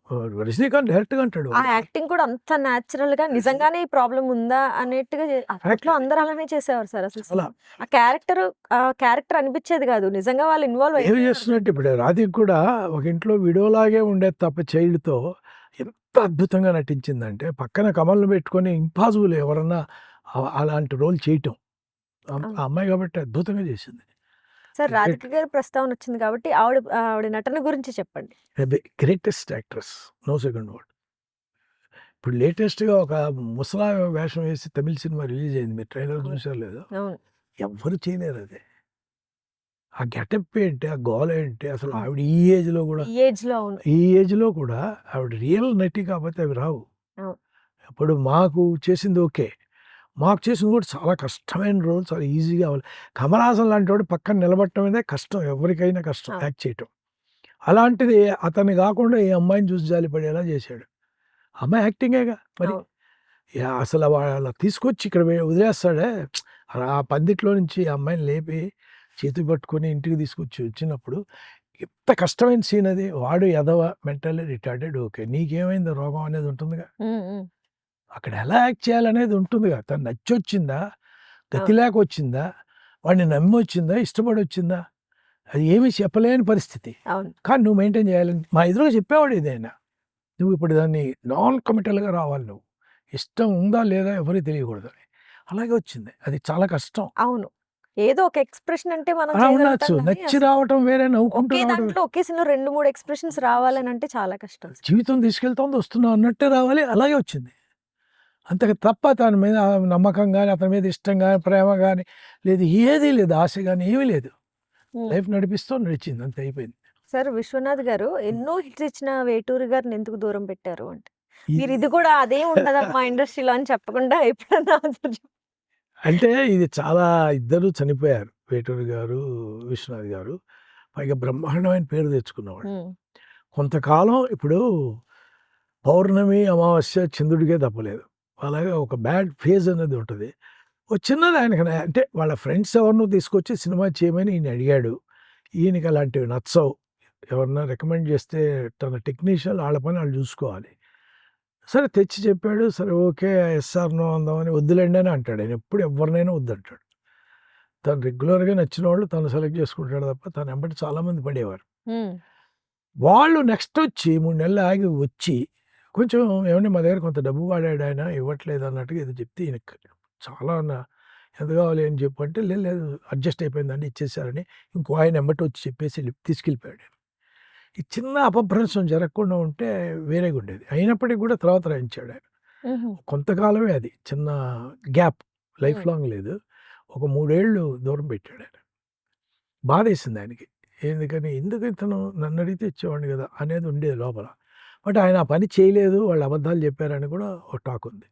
Speaker 2: రజనీకాంత్ డైరెక్ట్‌గా అంటాడు.
Speaker 1: ఆ యాక్టింగ్ కూడా అంత నేచురల్‌గా నిజంగానే ఈ ప్రాబ్లమ్ ఉందా అన్నట్టుగా
Speaker 2: ఫ్యాక్ట్
Speaker 1: అప్పట్లో
Speaker 2: అది.
Speaker 1: అందరూ అలానే చేసేవారు సార్ అసలు
Speaker 2: చాలా
Speaker 1: ఆ క్యారెక్టర్ అనిపిచ్చేది కాదు. నిజంగా వాళ్ళు ఇన్వాల్వ్
Speaker 2: బిహేవ్
Speaker 1: అయిపోయేవారు
Speaker 2: చేస్తున్నట్టు
Speaker 1: దాంట్లో.
Speaker 2: ఇప్పుడు రాధిక కూడా ఒక ఇంట్లో విడోలాగే ఉండేది తప్ప చైల్డ్‌తో ఎంత అద్భుతంగా నటించిందంటే పక్కన కమల్‌ని పెట్టుకొని ఇంపాసిబుల్ ఎవరన్నా అలాంటి రోల్ చేయటం. ఆ
Speaker 1: అవును.
Speaker 2: అమ్మాయి కాబట్టి అద్భుతంగా చేసింది.
Speaker 1: సార్
Speaker 2: గ్రేట్
Speaker 1: 'రాధిక' గారి ప్రస్తావన వచ్చింది కాబట్టి ఆవిడ నటన గురించి చెప్పండి.
Speaker 2: Greatest actress. No second word. ఇప్పుడు లేటెస్ట్‌గా ఒక ముసలామె వేషం వేసి తమిళ్ సినిమా రిలీజ్ అయింది. మీరు ట్రైలర్
Speaker 1: అవును.
Speaker 2: చూసారో లేదో?
Speaker 1: అవును.
Speaker 2: ఎవ్వరు చేయలేరది. ఆ గెటప్ ఏంటి? ఆ గోల ఏంటి? అసలు
Speaker 1: అవును.
Speaker 2: ఆవిడ ఈ ఏజ్‌లో కూడా
Speaker 1: ఈ ఏజ్‌లో అవును.
Speaker 2: ఈ ఏజ్‌లో కూడా ఆవిడ రియల్ నటి కాకపోతే అవి రావు.
Speaker 1: అవును.
Speaker 2: ఇప్పుడు మాకు చేసింది ఓకే. మాకు చేసింది కూడా చాలా కష్టమైన రోల్. చాలా ఈజీగా అవ్వాలి. కమల్ హాసన్ లాంటోడు పక్కన నిలబడటం అనేది కష్టం. ఎవరికైనా కష్టం
Speaker 1: అవును.
Speaker 2: యాక్ట్ చేయటం. అలాంటిది అతన్ని కాకుండా ఈ అమ్మాయిని చూసి జాలిపడేలా చేశాడు. అమ్మాయి యాక్టింగేగా మరి.
Speaker 1: అవును.
Speaker 2: అసలు వాళ్ళ తీసుకొచ్చి ఇక్కడ వదిలేస్తాడే. ఆ పందిట్లో నుంచి ఆ అమ్మాయిని లేపి చేతులు పట్టుకొని ఇంటికి తీసుకొచ్చి వచ్చినప్పుడు ఎంత కష్టమైన సీన్ అది. వాడు ఎదవ మెంటల్లీ రిటార్డెడ్ ఓకే. నీకేమైంది రోగం అనేది ఉంటుందిగా.
Speaker 1: హ్మ్. హ్మ్.
Speaker 2: అక్కడ ఎలా యాక్ట్ చేయాలనేది ఉంటుందిగా. తను నచ్చొచ్చిందా? గతి
Speaker 1: అవును.
Speaker 2: లేక వచ్చిందా? వాడిని నమ్మొచ్చిందా? ఇష్టపడొచ్చిందా? అది ఏమీ చెప్పలేని పరిస్థితి.
Speaker 1: అవును.
Speaker 2: కానీ నువ్వు మెయింటైన్ చేయాలని మా ఎదురుగా చెప్పేవాడు ఇదాయన. నువ్వు ఇప్పుడు దాన్ని నాన్ కమిటల్‌గా రావాలి నువ్వు. ఇష్టం ఉందా లేదా ఎవరికీ తెలియకూడదని. అలాగే వచ్చింది. అది చాలా కష్టం.
Speaker 1: అవును. ఏదో ఒక ఎక్స్‌ప్రెషన్ అంటే మనం
Speaker 2: అలా
Speaker 1: చేయగలుగుతాం
Speaker 2: ఉండొచ్చు.
Speaker 1: గానీ,
Speaker 2: నచ్చి
Speaker 1: అసలు
Speaker 2: రావటం వేరే, నవ్వుకుంటూ
Speaker 1: ఒకే
Speaker 2: రావడం
Speaker 1: దాంట్లో
Speaker 2: వేరే.
Speaker 1: ఒకే సీన్‌లో 2, 3 ఎక్స్‌ప్రెషన్స్ రావాలనంటే చాలా కష్టం సార్.
Speaker 2: జీవితం తీసుకెళ్తోంది వస్తున్నాం అన్నట్టే రావాలి. అలాగే వచ్చింది. అంతకు తప్ప తన మీద నమ్మకం గాని, అతని మీద ఇష్టం గాని, ప్రేమ గాని లేదు. ఏదీ లేదు. ఆశ గాని ఏమీ లేదు.
Speaker 1: హ్మ్.
Speaker 2: లైఫ్ నడిపిస్తూ నడిచింది. అంతే అయిపోయింది.
Speaker 1: సార్ 'విశ్వనాథ్' గారు
Speaker 2: హ్మ్.
Speaker 1: ఎన్నో హిట్స్ ఇచ్చిన 'వేటూరి' గారిని ఎందుకు దూరం పెట్టారు అంటే? మీరు
Speaker 2: ఇది
Speaker 1: ఇది కూడా అదేం ఉండదమ్మా ఇండస్ట్రీలో అని చెప్పకుండా ఎప్పుడన్నా ఆన్సర్
Speaker 2: అంటే ఇది చాలా ఇద్దరు చనిపోయారు. వేటూరి గారు, విశ్వనాథ్ గారు. పైగా బ్రహ్మాండమైన పేరు తెచ్చుకున్నవాడు.
Speaker 1: హ్మ్.
Speaker 2: కొంతకాలం ఇప్పుడు పౌర్ణమి, అమావాస్య చంద్రుడికే తప్పలేదు. అలాగే ఒక బ్యాడ్ ఫేజ్ అనేది ఉంటది. ఓ చిన్నది ఆయనకి అంటే వాళ్ళ ఫ్రెండ్స్ ఎవరినో తీసుకొచ్చి సినిమా చేయమని ఈయన అడిగాడు. ఈయనకి అలాంటివి నచ్చవు. ఎవరన్నా రికమెండ్ చేస్తే తన టెక్నీషియన్‌లు ఆళ్ళ పని ఆళ్ళు చూసుకోవాలి. సరే తెచ్చి చెప్పాడు. సరే ఓకే. యెస్ ఆర్ నో అందామని వద్దులెండి అని అంటాడు. ఆయన ఎప్పుడు ఎవరినైనా వద్దంటాడు. తను రెగ్యులర్‌గా నచ్చినోళ్ళు తను సెలెక్ట్ చేసుకుంటాడు తప్ప తన ఎంబట చాలామంది పడేవారు.
Speaker 1: హ్మ్.
Speaker 2: వాళ్ళు నెక్స్ట్ వచ్చి 3 నెలలు ఆగి వచ్చి కొంచెం ఏవండీ మా దగ్గర కొంత డబ్బు వాడాడు ఆయన ఇవ్వట్లేదు అన్నట్టుగా ఏదో చెప్తే ఈయనకి చాలా ఎంత కావాలి అని చెప్పు అంటే లేదు లేదు అడ్జస్ట్ అయిపోయిందండి ఇచ్చేసారని ఇంకో ఆయన ఎంబటి వచ్చి చెప్పేసి తీసుకెళ్ళిపోయాడు. ఈ చిన్న అపభ్రంశం జరగకుండా ఉంటే వేరేగా ఉండేది. అయినప్పటికి కూడా తర్వాత రాయించాడు ఆయన.
Speaker 1: హుహు.
Speaker 2: కొంతకాలమే అది చిన్న గ్యాప్ లైఫ్
Speaker 1: హ్మ్.
Speaker 2: లాంగ్ లేదు. ఒక 3 ఏళ్ళు దూరం పెట్టాడు ఆయన. బాధేసింది ఆయనకి. ఎందుకని ఎందుకు ఇతను నన్నడిగితే ఇచ్చేవాడిని కదా! అనేది ఉండేది లోపల. బట్ ఆయన ఆ పని చేయలేదు. వాళ్ళు అబద్ధాలు చెప్పారని కూడా ఒక టాక్ ఉంది.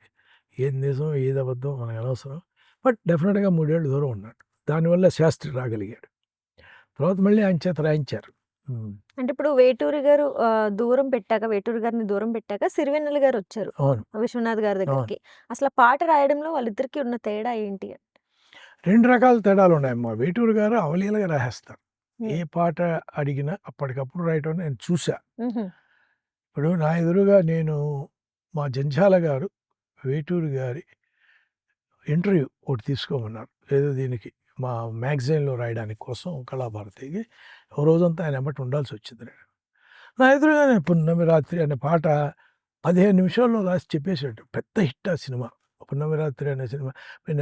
Speaker 2: ఏది నిజం, ఏది అబద్ధం మనకు అనవసరం. బట్ డెఫినిట్‌గా 3 ఏళ్ళు దూరం ఉన్నాడు. దానివల్ల శాస్త్రి రాగలిగాడు. తర్వాత మళ్ళీ ఆయన చేత రాయించారు. హ్మ్.
Speaker 1: అంటే ఇప్పుడు వేటూరి గారు దూరం పెట్టాక, వేటూరి గారిని దూరం పెట్టాక సిరివెన్నెల గారొచ్చారు.
Speaker 2: అవును.
Speaker 1: విశ్వనాథ్ గారి
Speaker 2: అవును.
Speaker 1: దగ్గరికి. అసల పాట రాయడంలో వాళ్ళిద్దరికీ ఉన్న తేడా ఏంటి?
Speaker 2: 2 రకాల తేడాలున్నాయమ్మా. వేటూరి గారు అవలీలగా రాసేస్తారు. ఏ
Speaker 1: హ్మ్.
Speaker 2: పాట అడిగినా అప్పటికప్పుడు రాయటం నేను చూసా.
Speaker 1: హుహు.
Speaker 2: ఇప్పుడు నా ఎదురుగా నేను మా జంధ్యాల గారు, వేటూరి గారి ఇంటర్వ్యూ ఒకటి తీసుకోమన్నారు. ఏదో దీనికి మా మ్యాగజైన్‌లో రాయడానికి కోసం కళాభారతికి. ఓ రోజంతా ఆయన ఎమ్మట ఉండాల్సొచ్చింది నేను. నా ఎదురుగానే 'పున్నమి రాత్రి' అనే పాట 15 నిమిషాల్లో రాసి చెప్పేసాడు. పెద్ద హిట్ ఆ సినిమా. 'పున్నమి రాత్రి' అనే సినిమా మన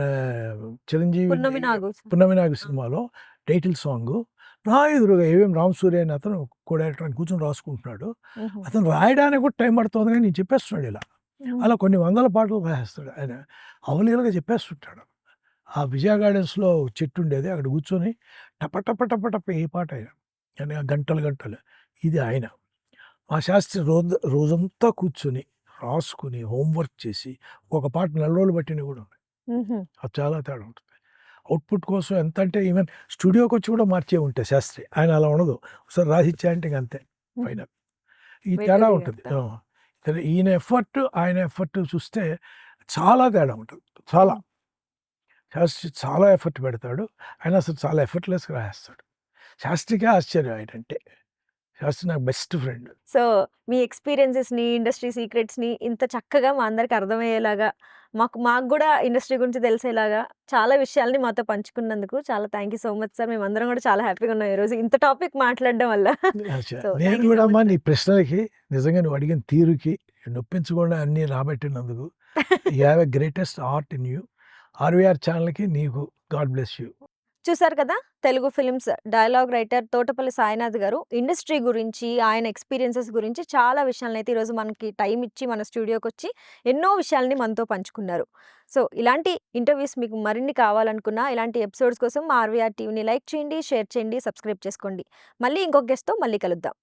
Speaker 2: చిరంజీవిది
Speaker 1: 'పున్నమి నాగు.'
Speaker 2: 'పున్నమి నాగు'
Speaker 1: ఆ!
Speaker 2: సినిమాలో టైటిల్ సాంగు. నా ఎదురుగా ఏవిఎం రామసూర్య అనే అతను కో డైరెక్టర్ ఆయన కూర్చొని రాసుకుంటున్నాడు.
Speaker 1: హుహు.
Speaker 2: అతను రాయడానికి కూడా టైం పడుతోంది గానీ నేను చెప్పేస్తున్నాడు ఇలా.
Speaker 1: హ్మ్.
Speaker 2: అలా కొన్ని వందల పాటలు రాసేస్తాడు ఆయన. అవలీలగా చెప్పేస్తుంటాడు. ఆ విజయ గార్డెన్స్‌లో చెట్టుండేది. అక్కడ కూర్చొని టప టప టప టప ఏ పాటైనా అని గంటలు గంటలు. ఇది ఆయన. మా శాస్త్రి రోజంతా కూర్చొని, రాసుకొని, హోంవర్క్ చేసి, ఒక పాట నెల రోజులు పట్టినవి కూడా ఉన్నాయి.
Speaker 1: హుహు.
Speaker 2: అది చాలా తేడా ఉంటుంది. అవుట్‌పుట్ కోసం ఎంతంటే ఈవెన్ స్టూడియోకొచ్చి కూడా మార్చేవి ఉంటాయి శాస్త్రి. ఆయన అలా ఉండదు. ఒకసారి రాసిచ్చా అంటే ఇంక అంతే
Speaker 1: హుహు.
Speaker 2: ఫైనల్. ఈ తేడా
Speaker 1: వేటూరి
Speaker 2: ఉంటుంది.
Speaker 1: గారితో.
Speaker 2: ఆ! ఈయన ఎఫర్ట్, ఆయన ఎఫర్ట్ చూస్తే చాలా తేడా ఉంటుంది. చాలా.
Speaker 1: హ్మ్.
Speaker 2: శాస్త్రి చాలా ఎఫర్ట్ పెడతాడు. ఆయన అసలు చాలా ఎఫర్ట్‌లెస్‌గా రాసేస్తాడు. శాస్త్రికే ఆశ్చర్యం ఆయనంటే. శాస్త్రి నాకు బెస్ట్ ఫ్రెండ్.
Speaker 1: సో, మీ ఎక్స్‌పీరియన్సెస్‌ని, ఇండస్ట్రీ సీక్రెట్స్‌ని ఇంత చక్కగా మా అందరికి అర్థమయ్యేలాగా, మాకు గూడా ఇండస్ట్రీ గురించి తెలిసేలాగా చాలా విషయాల్ని మాతో పంచుకున్నందుకు చాలా thank you so much sir. మేమందరం గూడా చాలా హ్యాపీగా ఉన్నాం ఈరోజు ఇంత టాపిక్ మాట్లాడడం వల్ల. సో,
Speaker 2: నేను
Speaker 1: థాంక్ యూ
Speaker 2: కూడా
Speaker 1: సో
Speaker 2: అమ్మా
Speaker 1: మచ్
Speaker 2: నీ
Speaker 1: సార్.
Speaker 2: ప్రశ్నలకి నిజంగా నువ్వు అడిగిన తీరుకి నొప్పించకుండా అన్నీ రాబట్టినందుకు you have a greatest art in you. RVR ఛానెల్‌కి నీకు గాడ్ బ్లెస్ యూ.
Speaker 1: చూసారు కదా! Telugu films dialogue writer Thotapalli Sainath garu industry గురించి, ఆయన ఎక్స్‌పీరియన్సెస్ గురించి చాలా విషయాలనైతే ఈరోజు మనకి టైమ్ ఇచ్చి మన స్టూడియోకొచ్చి ఎన్నో విషయాల్ని మనతో పంచుకున్నారు. సో, ఇలాంటి ఇంటర్వ్యూస్ మీకు మరిన్ని కావాలనుకున్నా, ఇలాంటి ఎపిసోడ్స్ కోసం మా ఆర్‌వీఆర్ టీవీని లైక్ చేయండి, షేర్ చేయండి, సబ్స్క్రైబ్ చేసుకోండి. మళ్ళీ ఇంకొక గెస్ట్‌తో మళ్ళీ కలుద్దాం.